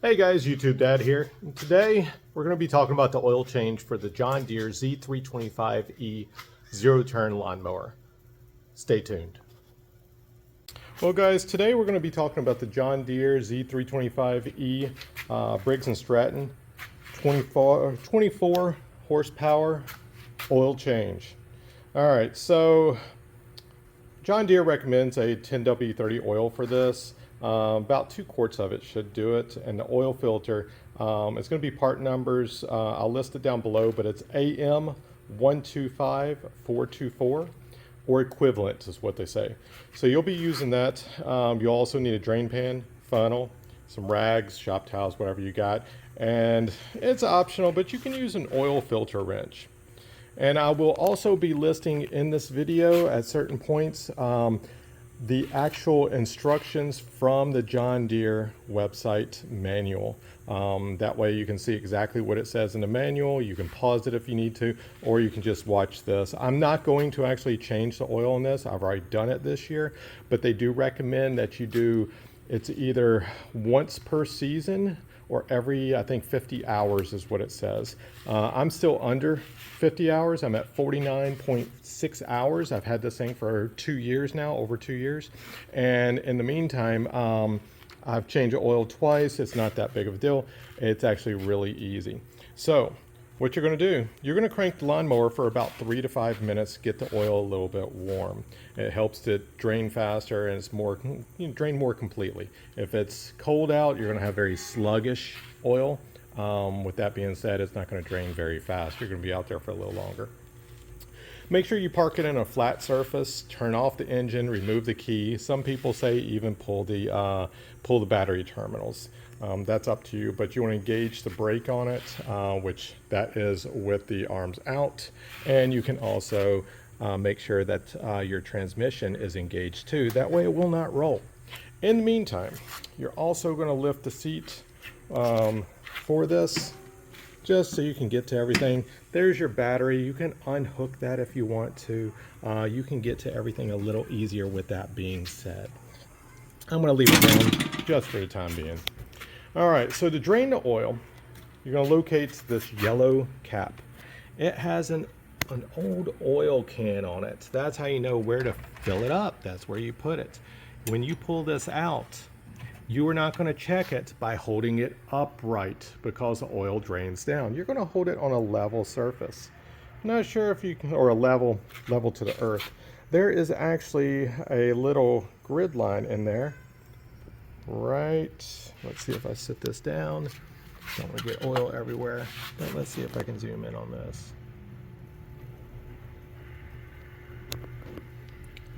Hey guys, YouTube Dad here. Today we're going to be talking about the oil change for the John Deere Z325E zero-turn lawnmower. Stay tuned. Well guys, today we're going to be talking about the John Deere Z325E Briggs & Stratton 24 horsepower oil change. Alright, so John Deere recommends a 10W30 oil for this. About 2 quarts of it should do it, and the oil filter, it's going to be part numbers. I'll list it down below, but it's AM125424 or equivalent is what they say. So you'll be using that. You'll also need a drain pan, funnel, some rags, shop towels, whatever you got, and it's optional, but you can use an oil filter wrench. And I will also be listing in this video at certain points the actual instructions from the John Deere website manual. That way you can see exactly what it says in the manual. You can pause it if you need to, or you can just watch this. I'm not going to actually change the oil in this. I've already done it this year, but they do recommend that you do, it's either once per season or every, I think 50 hours is what it says. I'm still under 50 hours. I'm at 49.6 hours. I've had this thing for 2 years now, over 2 years. And in the meantime, I've changed the oil twice. It's not that big of a deal. It's actually really easy. So what you're gonna do, you're gonna crank the lawnmower for about 3 to 5 minutes, get the oil a little bit warm. It helps it drain faster and it's more, drain more completely. If it's cold out, you're gonna have very sluggish oil. With that being said, it's not gonna drain very fast. You're gonna be out there for a little longer. Make sure you park it in a flat surface, turn off the engine, remove the key. Some people say even pull the battery terminals. That's up to you, but you want to engage the brake on it, which that is with the arms out. And you can also make sure that your transmission is engaged too. That way it will not roll. In the meantime, you're also going to lift the seat for this, just so you can get to everything. There's your battery. You can unhook that if you want to. You can get to everything a little easier with that being said. I'm going to leave it down just for the time being. All right, so to drain the oil, you're going to locate this yellow cap. It has an old oil can on it. That's how you know where to fill it up. That's where you put it. When you pull this out, you are not going to check it by holding it upright because the oil drains down. You're going to hold it on a level surface. I'm not sure if you can, or a level to the earth. There is actually a little grid line in there. Right, let's see if I sit this down. Don't want to get oil everywhere, but let's see if I can zoom in on this.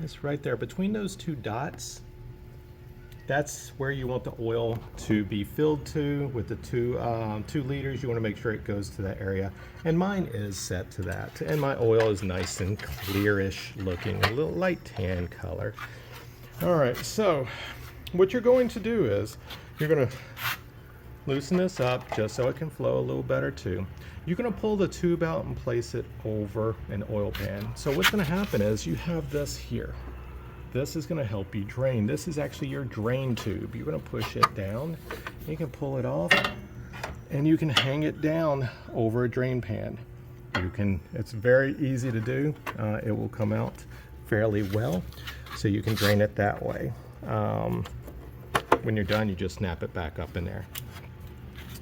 It's right there between those 2 dots. That's where you want the oil to be filled to with the 2 liters. You want to make sure it goes to that area, and mine is set to that. And my oil is nice and clearish looking, a little light tan color. All right, so what you're going to do is you're going to loosen this up just so it can flow a little better too. You're going to pull the tube out and place it over an oil pan. So what's going to happen is you have this here. This is going to help you drain. This is actually your drain tube. You're going to push it down. You can pull it off and you can hang it down over a drain pan. It's very easy to do. It will come out fairly well, so you can drain it that way. When you're done, you just snap it back up in there.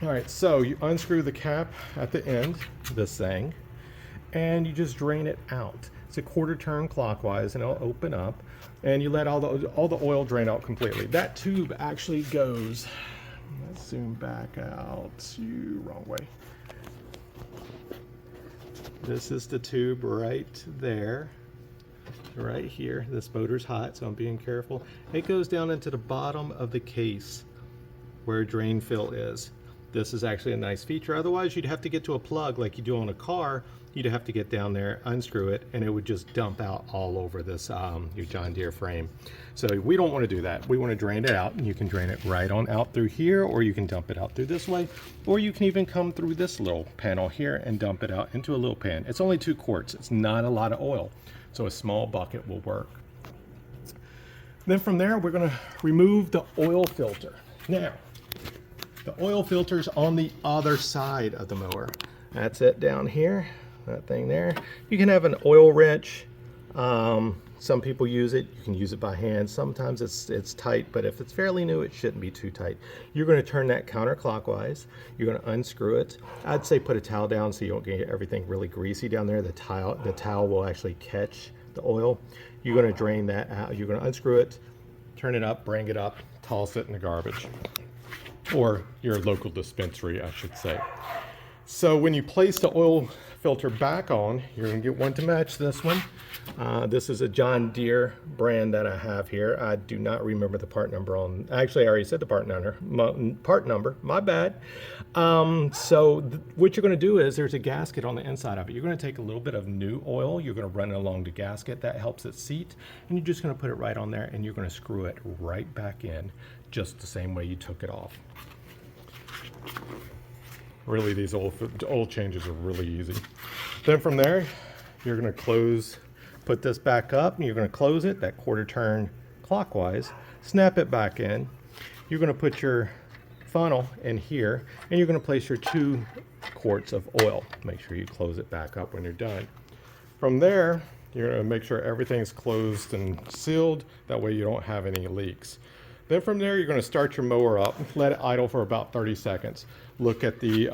All right, so you unscrew the cap at the end, this thing, and you just drain it out. It's a 1/4 turn clockwise, and it'll open up, and you let all the oil drain out completely. That tube actually goes, let's zoom back out, wrong way. This is the tube right there. Right here. This motor's hot, so I'm being careful. It goes down into the bottom of the case where drain fill is. This is actually a nice feature. Otherwise, you'd have to get to a plug like you do on a car. You'd have to get down there, unscrew it, and it would just dump out all over this your John Deere frame. So we don't want to do that. We want to drain it out, and you can drain it right on out through here, or you can dump it out through this way, or you can even come through this little panel here and dump it out into a little pan. It's only 2 quarts. It's not a lot of oil, so a small bucket will work. Then from there, we're going to remove the oil filter. Now, The oil filter's on the other side of the mower. That's it down here, that thing there. You can have an oil wrench. Some people use it. You can use it by hand. Sometimes it's tight, but if it's fairly new, it shouldn't be too tight. You're going to turn that counterclockwise. You're going to unscrew it. I'd say put a towel down so you don't get everything really greasy down there. The towel will actually catch the oil. You're going to drain that out. You're going to unscrew it, turn it up, bring it up, toss it in the garbage. Or your local dispensary, I should say. So when you place the oil filter back on, you're going to get one to match this one. This is a John Deere brand that I have here. I do not remember the part number on. Actually, I already said the part number. My bad. What you're going to do is there's a gasket on the inside of it. You're going to take a little bit of new oil. You're going to run it along the gasket. That helps it seat. And you're just going to put it right on there, and you're going to screw it right back in, just the same way you took it off. Really, these oil changes are really easy. Then from there, you're going to put this back up, and you're going to close it that quarter turn clockwise, snap it back in. You're going to put your funnel in here, and you're going to place your 2 quarts of oil. Make sure you close it back up when you're done. From there, you're going to make sure everything's closed and sealed. That way you don't have any leaks. Then from there, you're going to start your mower up, let it idle for about 30 seconds. Look at the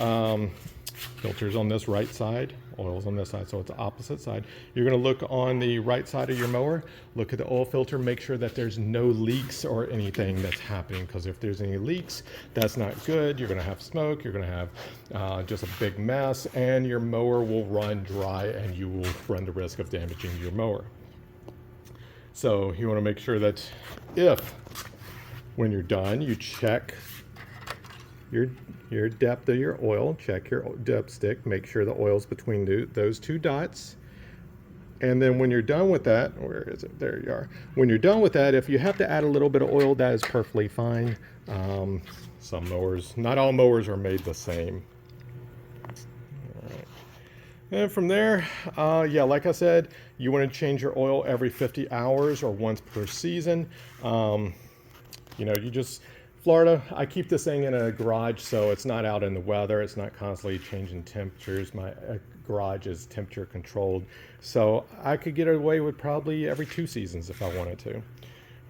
filters on this right side, oil's on this side, so it's the opposite side. You're going to look on the right side of your mower, look at the oil filter, make sure that there's no leaks or anything that's happening, because if there's any leaks, that's not good. You're going to have smoke, you're going to have just a big mess, and your mower will run dry, and you will run the risk of damaging your mower. So you want to make sure that when you're done, you check your depth of your oil, check your dipstick, make sure the oil's between those 2 dots. And then when you're done with that, where is it? There you are. When you're done with that, if you have to add a little bit of oil, that is perfectly fine. Some mowers, not all mowers are made the same. All right. And from there, yeah, like I said, you want to change your oil every 50 hours or once per season. You know, Florida, I keep this thing in a garage, so it's not out in the weather. It's not constantly changing temperatures. My garage is temperature controlled. So I could get away with probably every 2 seasons if I wanted to.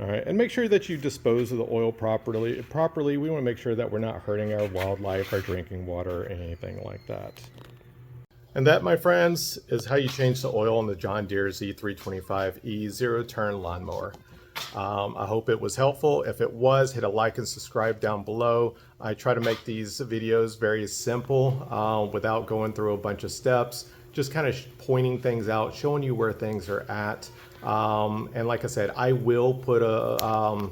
All right, and make sure that you dispose of the oil properly. We want to make sure that we're not hurting our wildlife, our drinking water, or anything like that. And that, my friends, is how you change the oil on the John Deere Z325E 0-turn lawnmower. I hope it was helpful. If it was, hit a like and subscribe down below. I try to make these videos very simple without going through a bunch of steps, just kind of pointing things out, showing you where things are at. And like I said, I will put a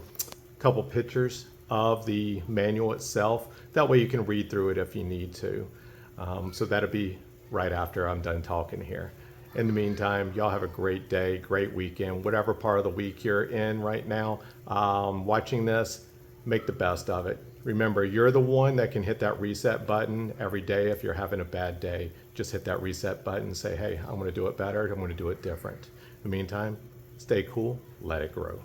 couple pictures of the manual itself. That way you can read through it if you need to. So that'll be right after I'm done talking here. In the meantime, y'all have a great day, great weekend, whatever part of the week you're in right now. Watching this, make the best of it. Remember, you're the one that can hit that reset button every day. If you're having a bad day, just hit that reset button and say, hey, I'm going to do it better. I'm going to do it different. In the meantime, stay cool, let it grow.